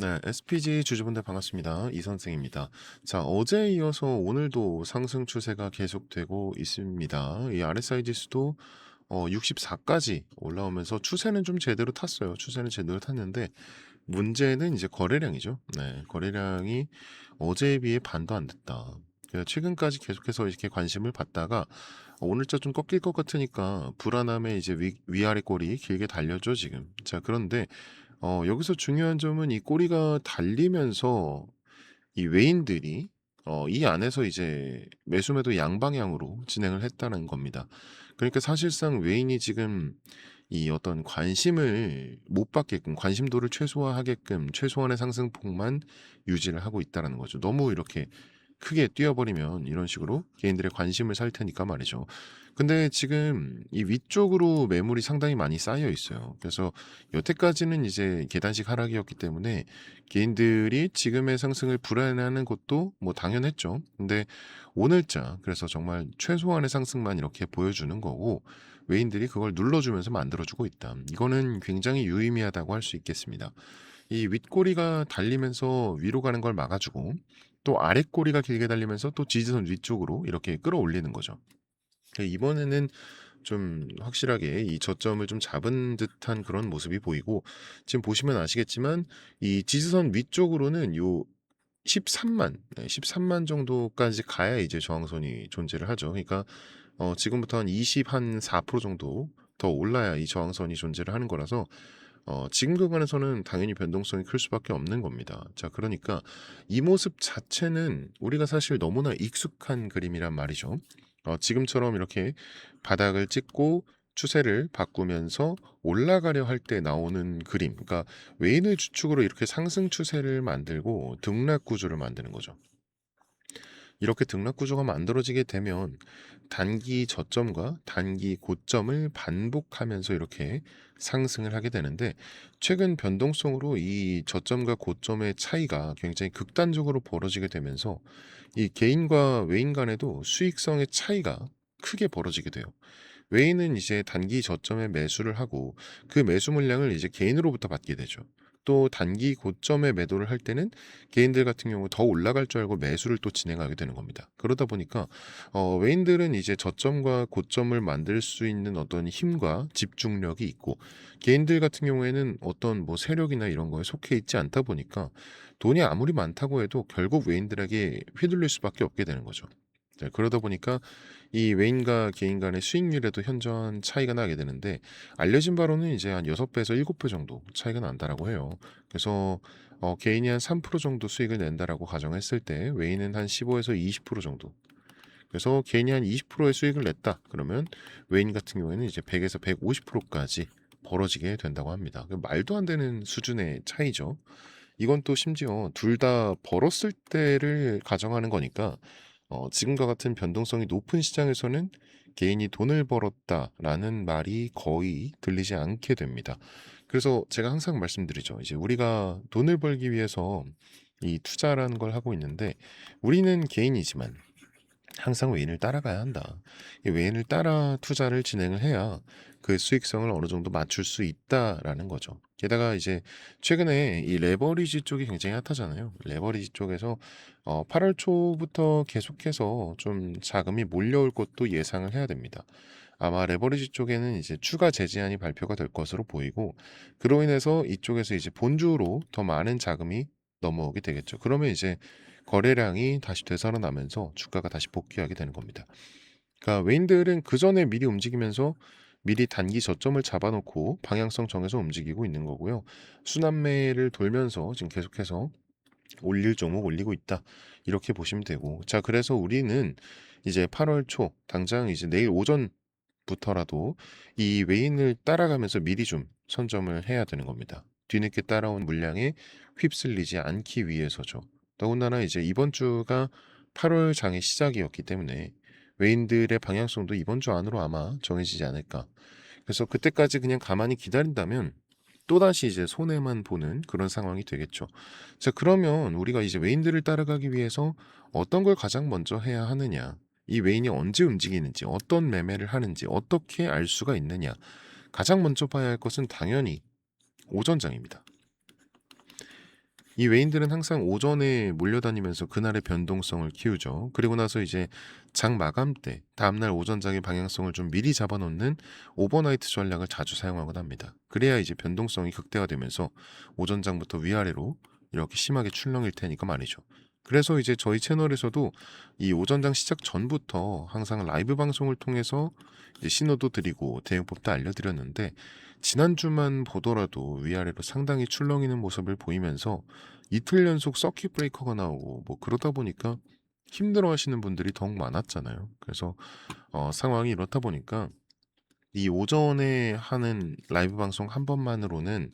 네, SPG 주주분들 반갑습니다. 이 선생입니다. 자, 어제에 이어서 오늘도 상승 추세가 계속되고 있습니다. 이 RSI 지수도 64까지 올라오면서 추세는 좀 제대로 탔어요. 추세는 제대로 탔는데 문제는 이제 거래량이죠. 네, 거래량이 어제에 비해 반도 안 됐다. 최근까지 계속해서 이렇게 관심을 받다가 오늘자 좀 꺾일 것 같으니까 불안함에 이제 위아래 꼬리 길게 달렸죠, 지금. 자, 그런데 여기서 중요한 점은 이 꼬리가 달리면서 이 외인들이 이 안에서 이제 매수매도 양방향으로 진행을 했다는 겁니다. 그러니까 사실상 외인이 지금 이 어떤 관심을 못 받게끔 관심도를 최소화하게끔 최소한의 상승폭만 유지를 하고 있다라는 거죠. 너무 이렇게 크게 뛰어버리면 이런 식으로 개인들의 관심을 살 테니까 말이죠. 근데 지금 이 위쪽으로 매물이 상당히 많이 쌓여 있어요. 그래서 여태까지는 이제 계단식 하락이었기 때문에 개인들이 지금의 상승을 불안해하는 것도 뭐 당연했죠. 근데 오늘자 그래서 정말 최소한의 상승만 이렇게 보여주는 거고 외인들이 그걸 눌러주면서 만들어주고 있다. 이거는 굉장히 유의미하다고 할 수 있겠습니다. 이 윗꼬리가 달리면서 위로 가는 걸 막아주고 또 아랫꼬리가 길게 달리면서 또 지지선 위쪽으로 이렇게 끌어올리는 거죠. 이번에는 좀 확실하게 이 저점을 좀 잡은 듯한 그런 모습이 보이고 지금 보시면 아시겠지만 이 지지선 위쪽으로는 요 13만, 13만 정도까지 가야 이제 저항선이 존재를 하죠. 그러니까 지금부터 한 20, 한 4% 정도 더 올라야 이 저항선이 존재를 하는 거라서 지금 구간에서는 당연히 변동성이 클 수밖에 없는 겁니다. 자, 그러니까 이 모습 자체는 우리가 사실 너무나 익숙한 그림이란 말이죠. 지금처럼 이렇게 바닥을 찍고 추세를 바꾸면서 올라가려 할 때 나오는 그림. 그러니까 외인을 주축으로 이렇게 상승 추세를 만들고 등락 구조를 만드는 거죠. 이렇게 등락 구조가 만들어지게 되면 단기 저점과 단기 고점을 반복하면서 이렇게 상승을 하게 되는데 최근 변동성으로 이 저점과 고점의 차이가 굉장히 극단적으로 벌어지게 되면서 이 개인과 외인 간에도 수익성의 차이가 크게 벌어지게 돼요. 외인은 이제 단기 저점에 매수를 하고 그 매수 물량을 이제 개인으로부터 받게 되죠. 또 단기 고점에 매도를 할 때는 개인들 같은 경우 더 올라갈 줄 알고 매수를 또 진행하게 되는 겁니다. 그러다 보니까 외인들은 이제 저점과 고점을 만들 수 있는 어떤 힘과 집중력이 있고 개인들 같은 경우에는 어떤 뭐 세력이나 이런 거에 속해 있지 않다 보니까 돈이 아무리 많다고 해도 결국 외인들에게 휘둘릴 수밖에 없게 되는 거죠. 네, 그러다 보니까 이 외인과 개인 간의 수익률에도 현저한 차이가 나게 되는데 알려진 바로는 이제 한 6배에서 7배 정도 차이가 난다라고 해요. 그래서 개인이 한 3% 정도 수익을 낸다라고 가정했을 때 외인은 한 15에서 20% 정도. 그래서 개인이 한 20%의 수익을 냈다. 그러면 외인 같은 경우에는 이제 100에서 150%까지 벌어지게 된다고 합니다. 말도 안 되는 수준의 차이죠. 이건 또 심지어 둘 다 벌었을 때를 가정하는 거니까 지금과 같은 변동성이 높은 시장에서는 개인이 돈을 벌었다라는 말이 거의 들리지 않게 됩니다. 그래서 제가 항상 말씀드리죠. 이제 우리가 돈을 벌기 위해서 이 투자라는 걸 하고 있는데 우리는 개인이지만 항상 외인을 따라가야 한다. 이 외인을 따라 투자를 진행을 해야 그 수익성을 어느 정도 맞출 수 있다라는 거죠. 게다가 이제 최근에 이 레버리지 쪽이 굉장히 핫하잖아요. 레버리지 쪽에서 8월 초부터 계속해서 좀 자금이 몰려올 것도 예상을 해야 됩니다. 아마 레버리지 쪽에는 이제 추가 제재안이 발표가 될 것으로 보이고 그로 인해서 이쪽에서 이제 본주로 더 많은 자금이 넘어오게 되겠죠. 그러면 이제 거래량이 다시 되살아나면서 주가가 다시 복귀하게 되는 겁니다. 그러니까 외인들은 그 전에 미리 움직이면서 미리 단기 저점을 잡아놓고 방향성 정해서 움직이고 있는 거고요. 순환매를 돌면서 지금 계속해서 올릴 종목 올리고 있다. 이렇게 보시면 되고. 자, 그래서 우리는 이제 8월 초 당장 이제 내일 오전부터라도 이 외인을 따라가면서 미리 좀 선점을 해야 되는 겁니다. 뒤늦게 따라온 물량에 휩쓸리지 않기 위해서죠. 더군다나 이제 이번 주가 8월 장의 시작이었기 때문에 외인들의 방향성도 이번 주 안으로 아마 정해지지 않을까. 그래서 그때까지 그냥 가만히 기다린다면 또다시 이제 손해만 보는 그런 상황이 되겠죠. 자, 그러면 우리가 이제 외인들을 따라가기 위해서 어떤 걸 가장 먼저 해야 하느냐? 이 외인이 언제 움직이는지, 어떤 매매를 하는지, 어떻게 알 수가 있느냐? 가장 먼저 봐야 할 것은 당연히 오전장입니다. 이 외인들은 항상 오전에 몰려다니면서 그날의 변동성을 키우죠. 그리고 나서 이제 장 마감 때 다음날 오전장의 방향성을 좀 미리 잡아놓는 오버나이트 전략을 자주 사용하곤 합니다. 그래야 이제 변동성이 극대화되면서 오전장부터 위아래로 이렇게 심하게 출렁일 테니까 말이죠. 그래서 이제 저희 채널에서도 이 오전장 시작 전부터 항상 라이브 방송을 통해서 이제 신호도 드리고 대응법도 알려드렸는데, 지난주만 보더라도 위아래로 상당히 출렁이는 모습을 보이면서 이틀 연속 서킷 브레이커가 나오고 뭐 그러다 보니까 힘들어하시는 분들이 더욱 많았잖아요. 그래서 상황이 이렇다 보니까 이 오전에 하는 라이브 방송 한 번만으로는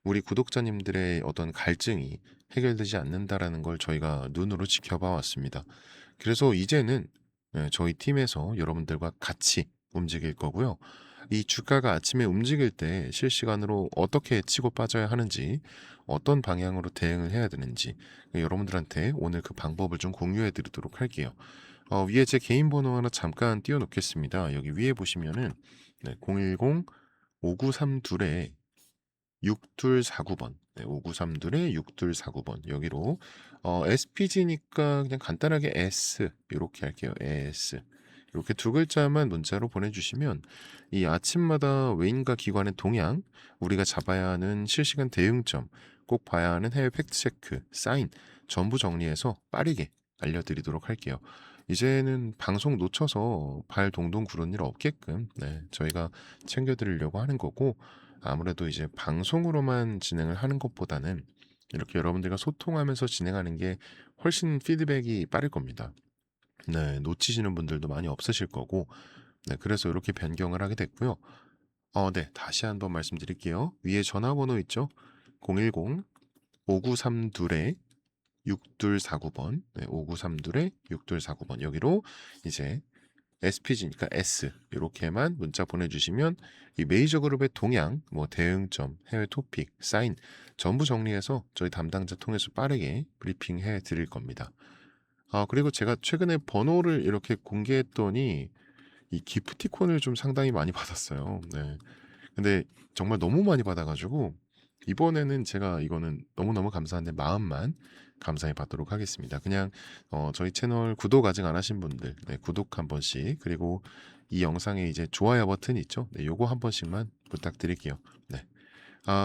우리 구독자님들의 어떤 갈증이 해결되지 않는다라는 걸 저희가 눈으로 지켜봐 왔습니다. 그래서 이제는 저희 팀에서 여러분들과 같이 움직일 거고요. 이 주가가 아침에 움직일 때 실시간으로 어떻게 치고 빠져야 하는지, 어떤 방향으로 대응을 해야 되는지 여러분들한테 오늘 그 방법을 좀 공유해 드리도록 할게요. 위에 제 개인 번호 하나 잠깐 띄워놓겠습니다. 여기 위에 보시면은 010-5932에 6249번, 5932에 6249번 여기로 SPG니까 그냥 간단하게 S 이렇게 할게요. S 이렇게 두 글자만 문자로 보내주시면 이 아침마다 외인과 기관의 동향, 우리가 잡아야 하는 실시간 대응점, 꼭 봐야 하는 해외 팩트체크, 사인 전부 정리해서 빠르게 알려드리도록 할게요. 이제는 방송 놓쳐서 발 동동 구른 일 없게끔 저희가 챙겨드리려고 하는 거고, 아무래도 이제 방송으로만 진행을 하는 것보다는 이렇게 여러분들과 소통하면서 진행하는 게 훨씬 피드백이 빠를 겁니다. 놓치시는 분들도 많이 없으실 거고, 그래서 이렇게 변경을 하게 됐고요. 다시 한번 말씀드릴게요. 위에 전화번호 있죠? 010-5932에 6249번, 5932에 6249번 여기로 이제 SPG니까 S 이렇게만 문자 보내주시면 이 메이저 그룹의 동향, 뭐 대응점, 해외 토픽, 사인 전부 정리해서 저희 담당자 통해서 빠르게 브리핑해 드릴 겁니다. 그리고 제가 최근에 번호를 이렇게 공개했더니 이 기프티콘을 좀 상당히 많이 받았어요. 근데 정말 너무 많이 받아가지고 이번에는 제가 이거는 너무너무 감사한데 마음만 감사히 받도록 하겠습니다. 그냥 저희 채널 구독 아직 안 하신 분들 구독 한 번씩, 그리고 이 영상에 이제 좋아요 버튼 있죠? 요거 한 번씩만 부탁드릴게요.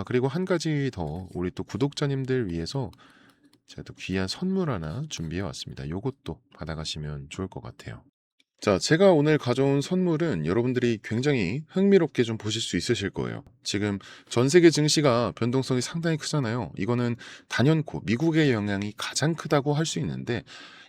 그리고 한 가지 더, 우리 또 구독자님들 위해서 제가 또 귀한 선물 하나 준비해 왔습니다. 요것도 받아가시면 좋을 것 같아요. 자, 제가 오늘 가져온 선물은 여러분들이 굉장히 흥미롭게 좀 보실 수 있으실 거예요. 지금 전 세계 증시가 변동성이 상당히 크잖아요. 이거는 단연코 미국의 영향이 가장 크다고 할 수 있는데,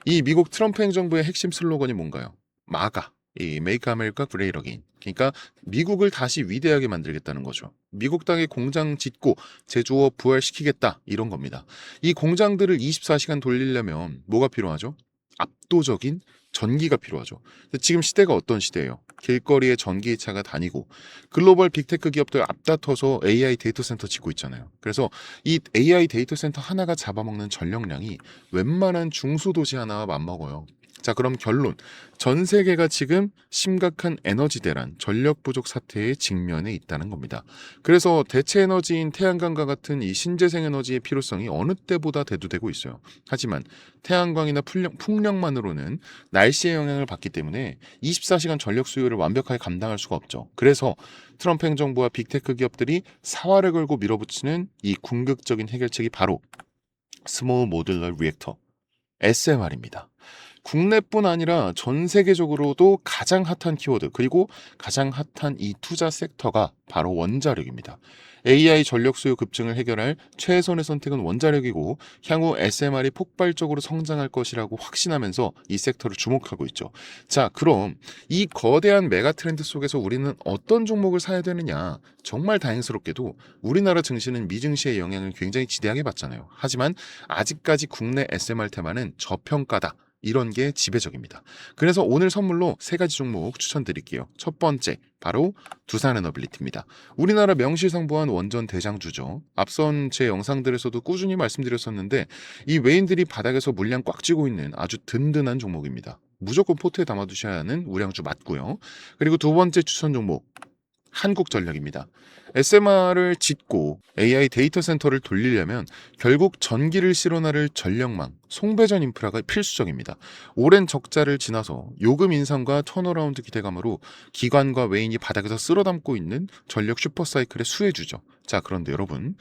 이 미국 트럼프 행정부의 핵심 슬로건이 뭔가요? 마가, 이 Make America Great Again. 그러니까 미국을 다시 위대하게 만들겠다는 거죠. 미국 땅에 공장 짓고 제조업 부활시키겠다, 이런 겁니다. 이 공장들을 24시간 돌리려면 뭐가 필요하죠? 압도적인 전기가 필요하죠. 지금 시대가 어떤 시대예요? 길거리에 전기차가 다니고 글로벌 빅테크 기업들 앞다퉈서 AI 데이터 센터 짓고 있잖아요. 그래서 이 AI 데이터 센터 하나가 잡아먹는 전력량이 웬만한 중소도시 하나와 맞먹어요. 자, 그럼 결론. 전 세계가 지금 심각한 에너지 대란, 전력 부족 사태에 직면해 있다는 겁니다. 그래서 대체 에너지인 태양광과 같은 이 신재생 에너지의 필요성이 어느 때보다 대두되고 있어요. 하지만 태양광이나 풍력만으로는 날씨의 영향을 받기 때문에 24시간 전력 수요를 완벽하게 감당할 수가 없죠. 그래서 트럼프 행정부와 빅테크 기업들이 사활을 걸고 밀어붙이는 이 궁극적인 해결책이 바로 스몰 모듈러 리액터, SMR입니다. 국내뿐 아니라 전 세계적으로도 가장 핫한 키워드, 그리고 가장 핫한 이 투자 섹터가 바로 원자력입니다. AI 전력 수요 급증을 해결할 최선의 선택은 원자력이고, 향후 SMR이 폭발적으로 성장할 것이라고 확신하면서 이 섹터를 주목하고 있죠. 자, 그럼 이 거대한 메가 트렌드 속에서 우리는 어떤 종목을 사야 되느냐? 정말 다행스럽게도 우리나라 증시는 미증시의 영향을 굉장히 지대하게 받잖아요. 하지만 아직까지 국내 SMR 테마는 저평가다, 이런 게 지배적입니다. 그래서 오늘 선물로 세 가지 종목 추천드릴게요. 첫 번째, 바로 두산에너빌리티입니다. 우리나라 명실상부한 원전 대장주죠. 앞선 제 영상들에서도 꾸준히 말씀드렸었는데, 이 외인들이 바닥에서 물량 꽉 쥐고 있는 아주 든든한 종목입니다. 무조건 포트에 담아두셔야 하는 우량주 맞고요. 그리고 두 번째 추천 종목, 한국전력입니다. SMR을 짓고 AI 데이터 센터를 돌리려면 결국 전기를 실어나를 전력망, 송배전 인프라가 필수적입니다. 오랜 적자를 지나서 요금 인상과 턴어라운드 기대감으로 기관과 외인이 바닥에서 쓸어담고 있는 전력 슈퍼사이클의 수혜주죠. 자, 그런데 여러분,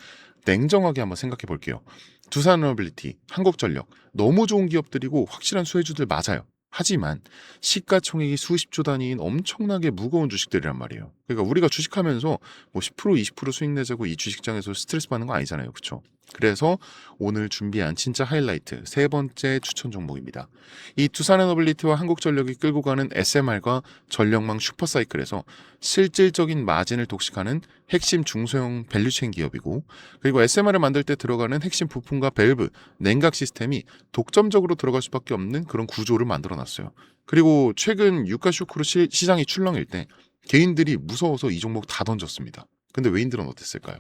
냉정하게 한번 생각해 볼게요. 두산에너빌리티, 한국전력, 너무 좋은 기업들이고 확실한 수혜주들 맞아요. 하지만 시가총액이 수십조 단위인 엄청나게 무거운 주식들이란 말이에요. 그러니까 우리가 주식하면서 뭐 10% 20% 수익 내자고 이 주식장에서 스트레스 받는 거 아니잖아요. 그렇죠? 그래서 오늘 준비한 진짜 하이라이트 세 번째 추천 종목입니다. 이 두산에너빌리티와 한국전력이 끌고 가는 SMR과 전력망 슈퍼사이클에서 실질적인 마진을 독식하는 핵심 중소형 밸류체인 기업이고, 그리고 SMR을 만들 때 들어가는 핵심 부품과 밸브, 냉각 시스템이 독점적으로 들어갈 수밖에 없는 그런 구조를 만들어 놨어요. 그리고 최근 유가 쇼크로 시장이 출렁일 때 개인들이 무서워서 이 종목 다 던졌습니다. 근데 외인들은 어땠을까요?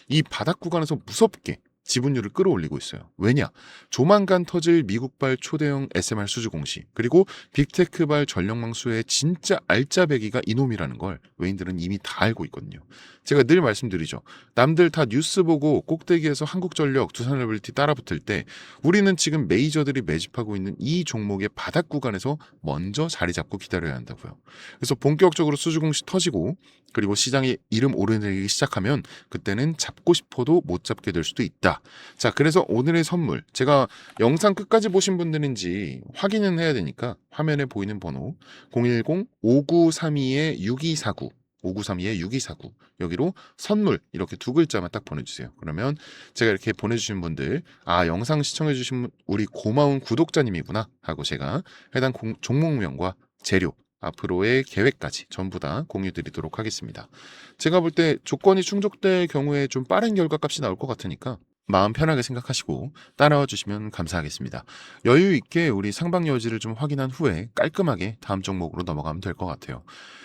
이 바닥 구간에서 무섭게 지분율을 끌어올리고 있어요. 왜냐? 조만간 터질 미국발 초대형 SMR 수주 공시, 그리고 빅테크발 전력망수의 진짜 알짜배기가 이놈이라는 걸 외인들은 이미 다 알고 있거든요. 제가 늘 말씀드리죠. 남들 다 뉴스 보고 꼭대기에서 한국전력, 두산에너빌리티 따라붙을 때 우리는 지금 메이저들이 매집하고 있는 이 종목의 바닥 구간에서 먼저 자리 잡고 기다려야 한다고요. 그래서 본격적으로 수주 공시 터지고, 그리고 시장에 이름 오르내리기 시작하면 그때는 잡고 싶어도 못 잡게 될 수도 있다. 자, 그래서 오늘의 선물, 제가 영상 끝까지 보신 분들인지 확인은 해야 되니까 화면에 보이는 번호 010-5932-6249 5932-6249 여기로 선물 이렇게 두 글자만 딱 보내주세요. 그러면 제가 이렇게 보내주신 분들, 아, 영상 시청해주신 우리 고마운 구독자님이구나 하고 제가 해당 종목명과 재료, 앞으로의 계획까지 전부 다 공유드리도록 하겠습니다. 제가 볼 때 조건이 충족될 경우에 좀 빠른 결과값이 나올 것 같으니까 마음 편하게 생각하시고 따라와 주시면 감사하겠습니다. 여유 있게 우리 상방 여지를 좀 확인한 후에 깔끔하게 다음 종목으로 넘어가면 될 것 같아요.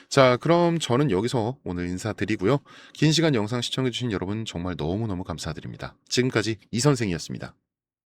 자, 그럼 저는 여기서 오늘 인사드리고요. 긴 시간 영상 시청해주신 여러분 정말 너무너무 감사드립니다. 지금까지 이 선생이었습니다.